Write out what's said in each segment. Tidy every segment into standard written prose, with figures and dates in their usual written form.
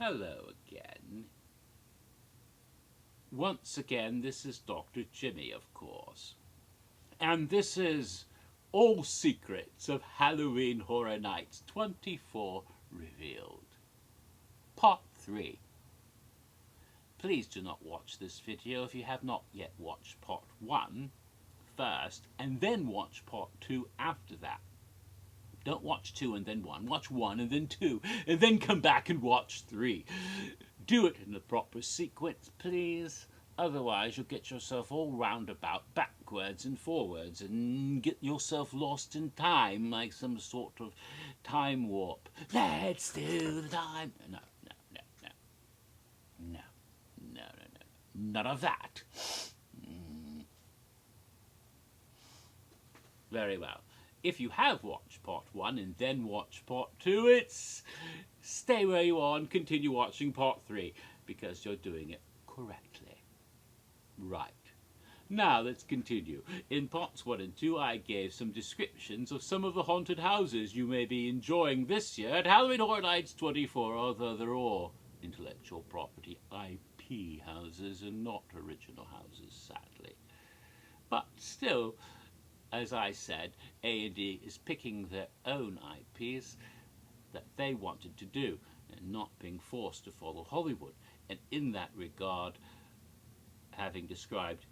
Hello again. Once again, this is Dr. Jimmy, of course. And this is All Secrets of Halloween Horror Nights 24 Revealed. Part 3. Please do not watch this video if you have not yet watched Part 1 first, and then watch Part 2 after that. Don't watch 2 and then 1. Watch 1 and then 2, and then come back and watch 3. Do it in the proper sequence, please. Otherwise, you'll get yourself all roundabout, backwards and forwards, and get yourself lost in time like some sort of time warp. Let's do the time. No. None of that. Very well. If you have watched Part 1 and then watch Part 2, it's stay where you are and continue watching Part 3, because you're doing it correctly. Right. Now let's continue. In Parts 1 and 2, I gave some descriptions of some of the haunted houses you may be enjoying this year at Halloween Horror Nights 24, although they're all intellectual property IP houses and not original houses, sadly. But still, as I said, A&E is picking their own IPs that they wanted to do and not being forced to follow Hollywood. And in that regard, having described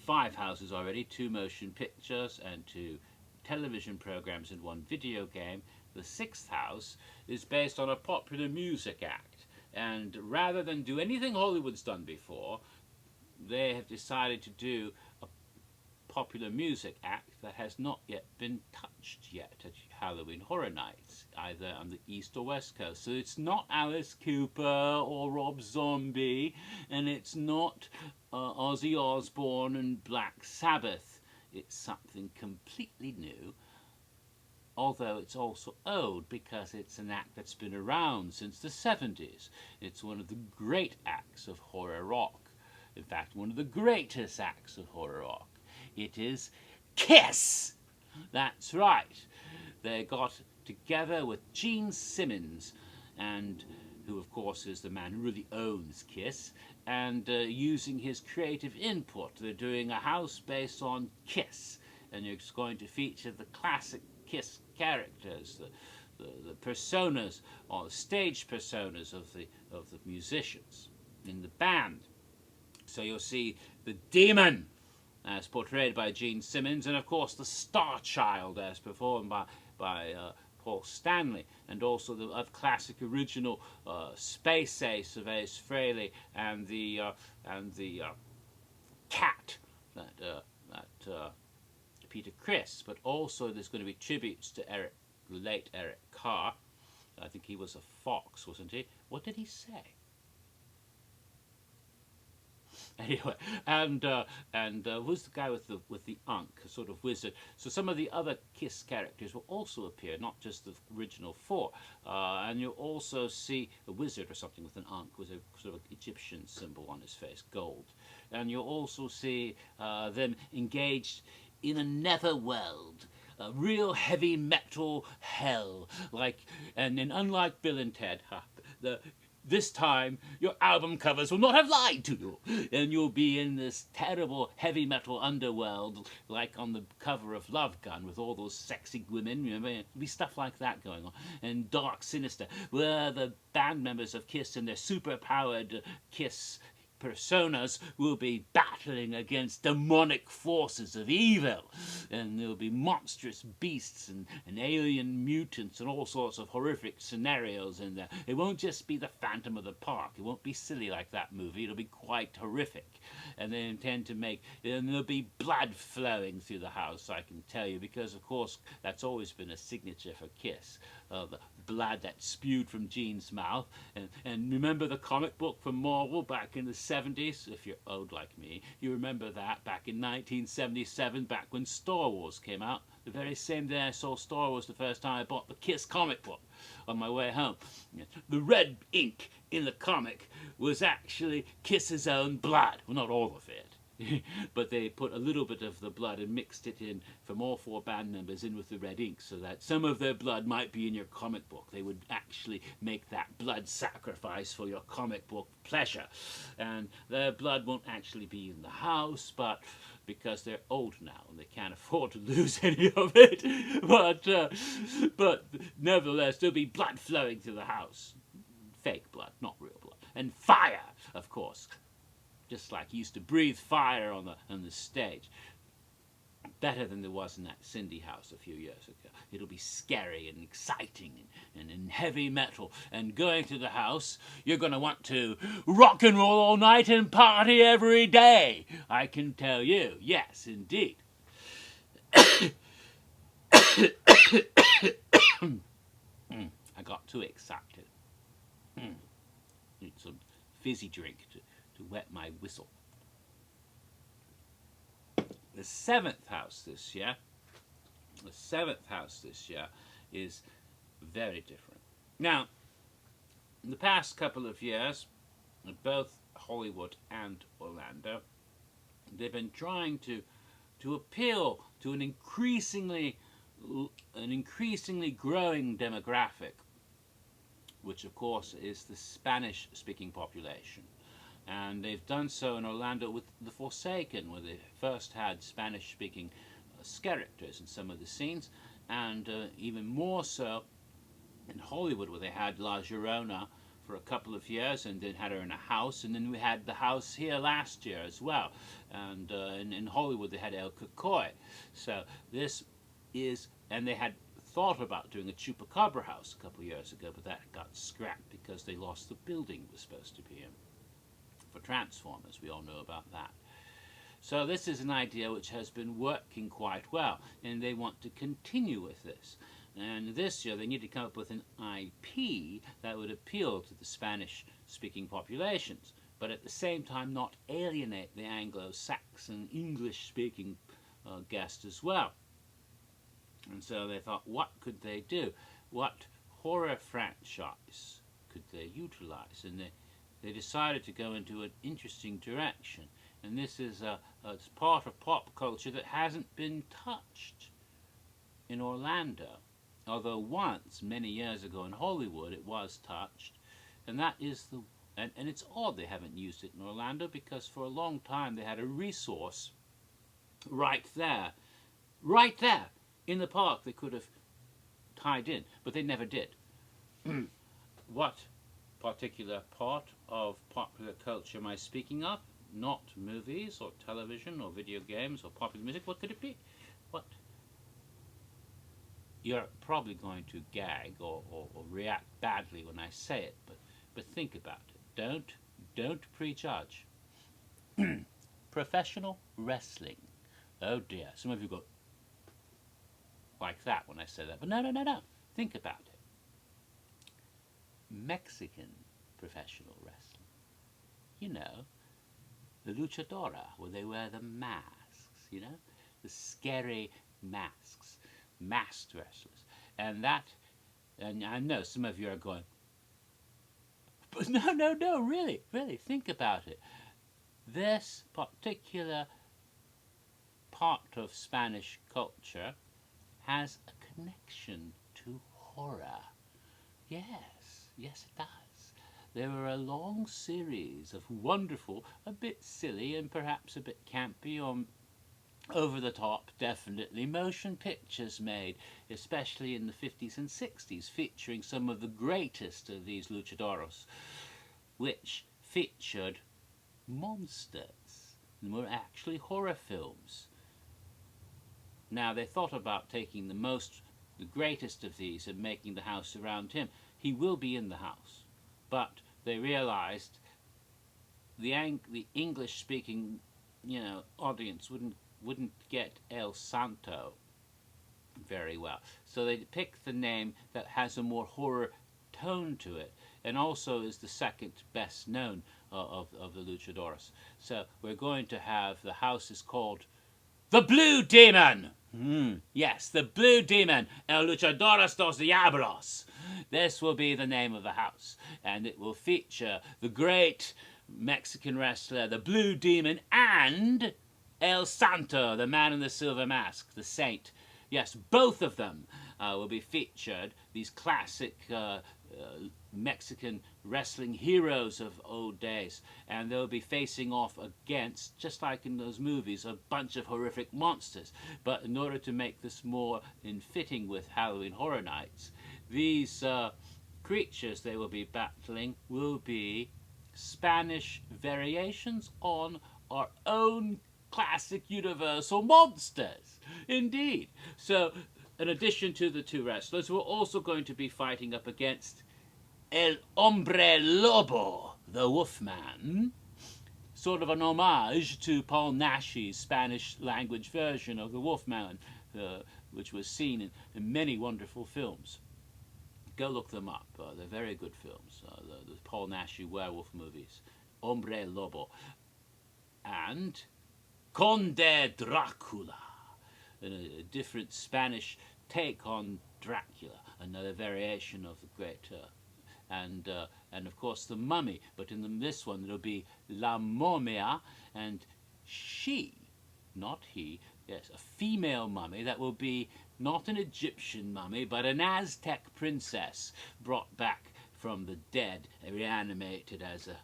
5 houses already, 2 motion pictures and 2 television programs and 1 video game, the 6th house is based on a popular music act. And rather than do anything Hollywood's done before, they have decided to do a popular music act that has not yet been touched yet at Halloween Horror Nights, either on the East or West Coast. So it's not Alice Cooper or Rob Zombie, and it's not Ozzy Osbourne and Black Sabbath. It's something completely new, although it's also old because it's an act that's been around since the 70s. It's one of the great acts of horror rock. In fact, one of the greatest acts of horror rock. It is Kiss! That's right. They got together with Gene Simmons, and who of course is the man who really owns Kiss, and using his creative input, they're doing a house based on Kiss, and it's going to feature the classic Kiss characters, the personas, or the stage personas of the musicians in the band. So you'll see the demon, as portrayed by Gene Simmons, and of course the Star Child, as performed by Paul Stanley, and also the classic original Space Ace of Ace Frehley, and the cat that Peter Criss. But also there's going to be tributes to the late Eric Carr. I think he was a fox, wasn't he? What did he say? Anyway, and who's the guy with the Ankh, a sort of wizard? So some of the other Kiss characters will also appear, not just the original 4. And you'll also see a wizard or something with an Ankh, with a sort of Egyptian symbol on his face, gold. And you'll also see them engaged in a netherworld, a real heavy metal hell, and unlike Bill and Ted, this time, your album covers will not have lied to you, and you'll be in this terrible heavy metal underworld, like on the cover of Love Gun, with all those sexy women. Remember, there'll be stuff like that going on, and Dark Sinister, where the band members of Kiss and their super-powered Kiss personas will be battling against demonic forces of evil, and there'll be monstrous beasts and alien mutants and all sorts of horrific scenarios in there. It won't just be the Phantom of the Park. It won't be silly like that movie. It'll be quite horrific, and they intend to and there'll be blood flowing through the house, I can tell you, because of course that's always been a signature for Kiss, the blood that spewed from Gene's mouth. And remember the comic book from Marvel back in the 70s? If you're old like me, you remember that back in 1977, back when Star Wars came out. The very same day I saw Star Wars the first time, I bought the Kiss comic book on my way home. The red ink in the comic was actually Kiss's own blood. Well, not all of it. but they put a little bit of the blood and mixed it in from all 4 band members in with the red ink so that some of their blood might be in your comic book. They would actually make that blood sacrifice for your comic book pleasure. And their blood won't actually be in the house, but because they're old now and they can't afford to lose any of it. But nevertheless, there'll be blood flowing through the house. Fake blood, not real blood. And fire, of course. Just like you used to breathe fire on the stage. Better than there was in that Cindy house a few years ago. It'll be scary and exciting and heavy metal. And going to the house, you're going to want to rock and roll all night and party every day. I can tell you. Yes, indeed. I got too excited. Need some fizzy drink to wet my whistle. The 7th house this year is very different. Now, in the past couple of years, both Hollywood and Orlando, they've been trying to appeal to an increasingly growing demographic, which of course is the Spanish-speaking population. And they've done so in Orlando with The Forsaken, where they first had Spanish-speaking characters in some of the scenes, and even more so in Hollywood, where they had La Llorona for a couple of years, and then had her in a house, and then we had the house here last year as well. And in Hollywood, they had El Cocoy. So this is, and they had thought about doing a Chupacabra house a couple of years ago, but that got scrapped because they lost the building it was supposed to be in. For Transformers, we all know about that. So this is an idea which has been working quite well, and they want to continue with this. And this year they need to come up with an IP that would appeal to the Spanish-speaking populations, but at the same time not alienate the Anglo-Saxon English-speaking guest as well. And so they thought, what could they do? What horror franchise could they utilize? And they decided to go into an interesting direction. And this is a part of pop culture that hasn't been touched in Orlando. Although once, many years ago in Hollywood, it was touched. And that is and it's odd they haven't used it in Orlando, because for a long time they had a resource right there in the park they could have tied in, but they never did. What particular part of popular culture am I speaking of? Not movies or television or video games or popular music. What could it be? What? You're probably going to gag or react badly when I say it, but think about it. Don't prejudge. Professional wrestling. Oh dear, some of you go like that when I say that, but no. Think about it. Mexican professional wrestling. You know, the luchadora, where they wear the masks, you know, the scary masks, masked wrestlers. And I know some of you are going, but no, really, think about it. This particular part of Spanish culture has a connection to horror. Yes, it does. There were a long series of wonderful, a bit silly and perhaps a bit campy or over the top, definitely, motion pictures made, especially in the 50s and 60s, featuring some of the greatest of these luchadores, which featured monsters and were actually horror films. Now, they thought about taking the greatest of these and making the house around him. He will be in the house, but they realized the English-speaking, audience wouldn't get El Santo very well. So they picked the name that has a more horror tone to it, and also is the second best known of the luchadores. So we're going to have, the house is called the Blue Demon. Yes, the Blue Demon, El Luchadores dos Diablos. This will be the name of the house, and it will feature the great Mexican wrestler, the Blue Demon, and El Santo, the man in the silver mask, the saint. Yes, both of them will be featured, these classic Mexican wrestling heroes of old days, and they'll be facing off against, just like in those movies, a bunch of horrific monsters. But in order to make this more in fitting with Halloween Horror Nights, these creatures they will be battling will be Spanish variations on our own classic universal monsters. Indeed. So, in addition to the two wrestlers, we're also going to be fighting up against El Hombre Lobo, the Wolfman, sort of an homage to Paul Nash's Spanish language version of the Wolfman, which was seen in many wonderful films. Go look them up. They're very good films. The Paul Nash werewolf movies. Hombre Lobo. And Conde Dracula. A different Spanish take on Dracula. Another variation of the great... and of course the Mummy. But in this one it'll be La Momia. And she, not he, yes, a female mummy that will be not an Egyptian mummy, but an Aztec princess brought back from the dead, reanimated as a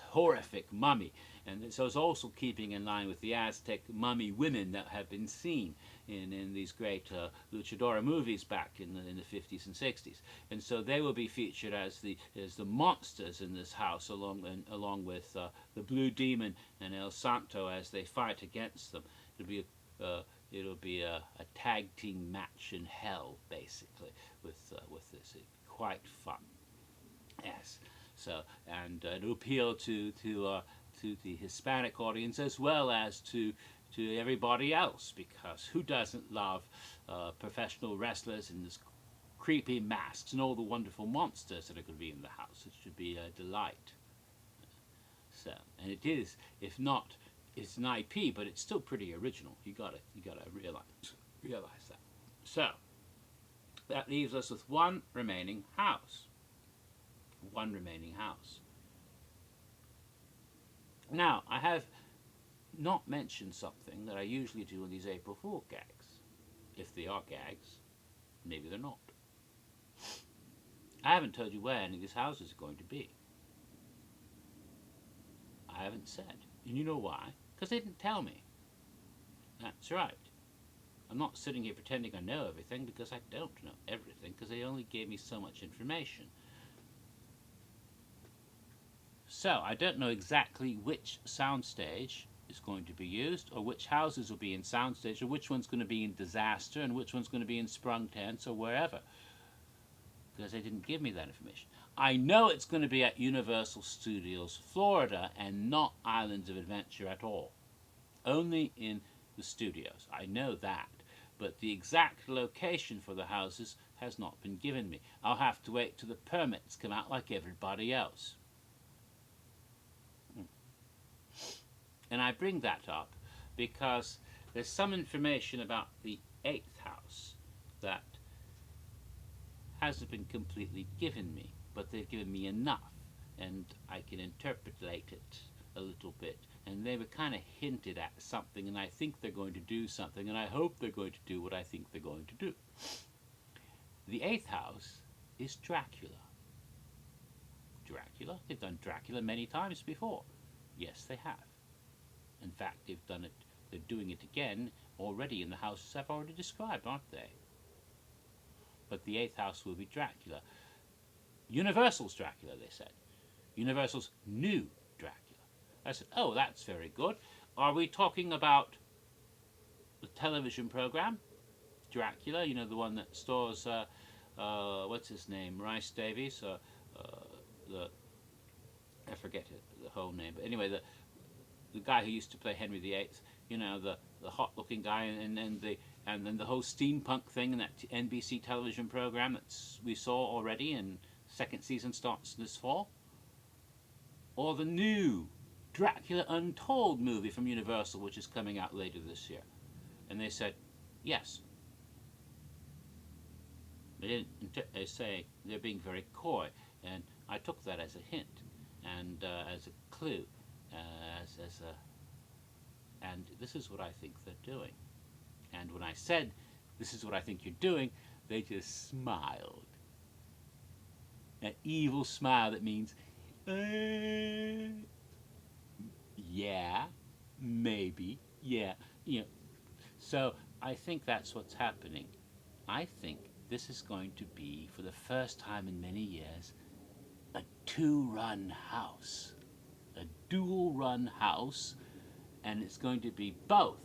horrific mummy. And so it's also keeping in line with the Aztec mummy women that have been seen in these great luchadora movies back in the 50s and 60s. And so they will be featured as the monsters in this house, along with the Blue Demon and El Santo as they fight against them. It'll be a tag team match in hell, basically, with this. It's quite fun. Yes. So, and it'll appeal to the Hispanic audience as well as to everybody else, because who doesn't love professional wrestlers in this creepy masks and all the wonderful monsters that are going to be in the house? It should be a delight. So, and it is, if not, it's an IP, but it's still pretty original. You gotta realize that. So that leaves us with one remaining house. Now, I have not mentioned something that I usually do in these April Fool gags. If they are gags, maybe they're not. I haven't told you where any of these houses are going to be. I haven't said. And you know why? Because they didn't tell me. That's right. I'm not sitting here pretending I know everything, because I don't know everything, because they only gave me so much information. So, I don't know exactly which soundstage is going to be used, or which houses will be in soundstage, or which one's going to be in Disaster, and which one's going to be in Sprung Tents, or wherever. Because they didn't give me that information. I know it's going to be at Universal Studios Florida, and not Islands of Adventure at all. Only in the studios. I know that. But the exact location for the houses has not been given me. I'll have to wait till the permits come out like everybody else. And I bring that up because there's some information about the 8th house that hasn't been completely given me, but they've given me enough, and I can interpolate it a little bit. And they were kind of hinted at something, and I think they're going to do something, and I hope they're going to do what I think they're going to do. The 8th house is Dracula. Dracula? They've done Dracula many times before. Yes, they have. In fact, they've done it. They're doing it again already in the houses I've already described, aren't they? But the 8th house will be Dracula. Universal's Dracula, they said. Universal's new Dracula. I said, oh, that's very good. Are we talking about the television program, Dracula? You know, the one that stars, what's his name, Rhys Davies? I forget the whole name. But anyway, the guy who used to play Henry VIII, you know, the hot-looking guy, and then the whole steampunk thing in that NBC television program that we saw already, and second season starts this fall. Or the new Dracula Untold movie from Universal, which is coming out later this year. And they said, yes. They say they're being very coy, and I took that as a hint, and as a clue. And this is what I think they're doing. And when I said, this is what I think you're doing, they just smiled. An evil smile that means, yeah, maybe, yeah, you know. So I think that's what's happening. I think this is going to be, for the first time in many years, a two-run house. A dual-run house, and it's going to be both.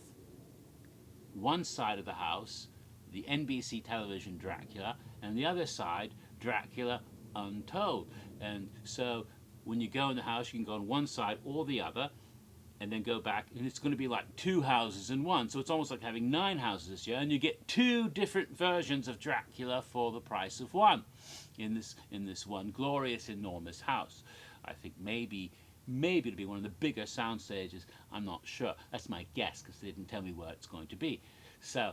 One side of the house, the NBC television Dracula, and the other side, Dracula Untold. And so when you go in the house, you can go on one side or the other, and then go back, and it's going to be like two houses in one. So it's almost like having 9 houses this year, and you get 2 different versions of Dracula for the price of one in this one glorious, enormous house. I think maybe it'll be one of the bigger sound stages. I'm not sure. That's my guess, because they didn't tell me where it's going to be. So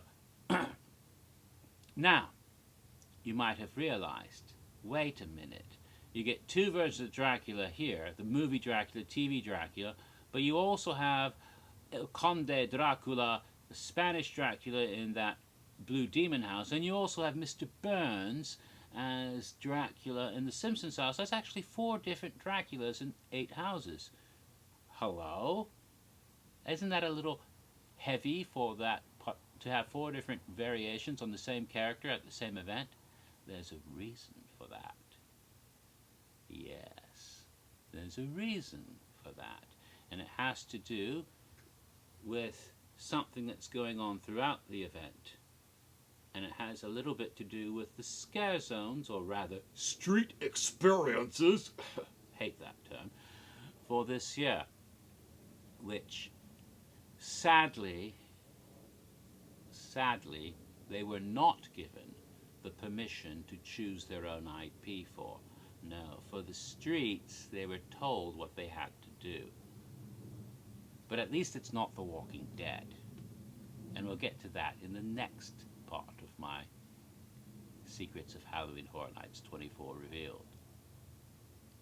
now you might have realized, wait a minute, you get 2 versions of Dracula here, the movie Dracula, TV Dracula, but you also have El Conde Dracula, the Spanish Dracula in that Blue Demon house, and you also have Mr. Burns as Dracula in the Simpsons house. That's actually 4 different Draculas in 8 houses. Hello? Isn't that a little heavy for that, to have 4 different variations on the same character at the same event? There's a reason for that. Yes, there's a reason for that. And it has to do with something that's going on throughout the event. And it has a little bit to do with the scare zones, or rather, street experiences, hate that term, for this year, which sadly, they were not given the permission to choose their own IP for. No, for the streets, they were told what they had to do. But at least it's not The Walking Dead. And we'll get to that in the next part of my Secrets of Halloween Horror Nights 24 Revealed.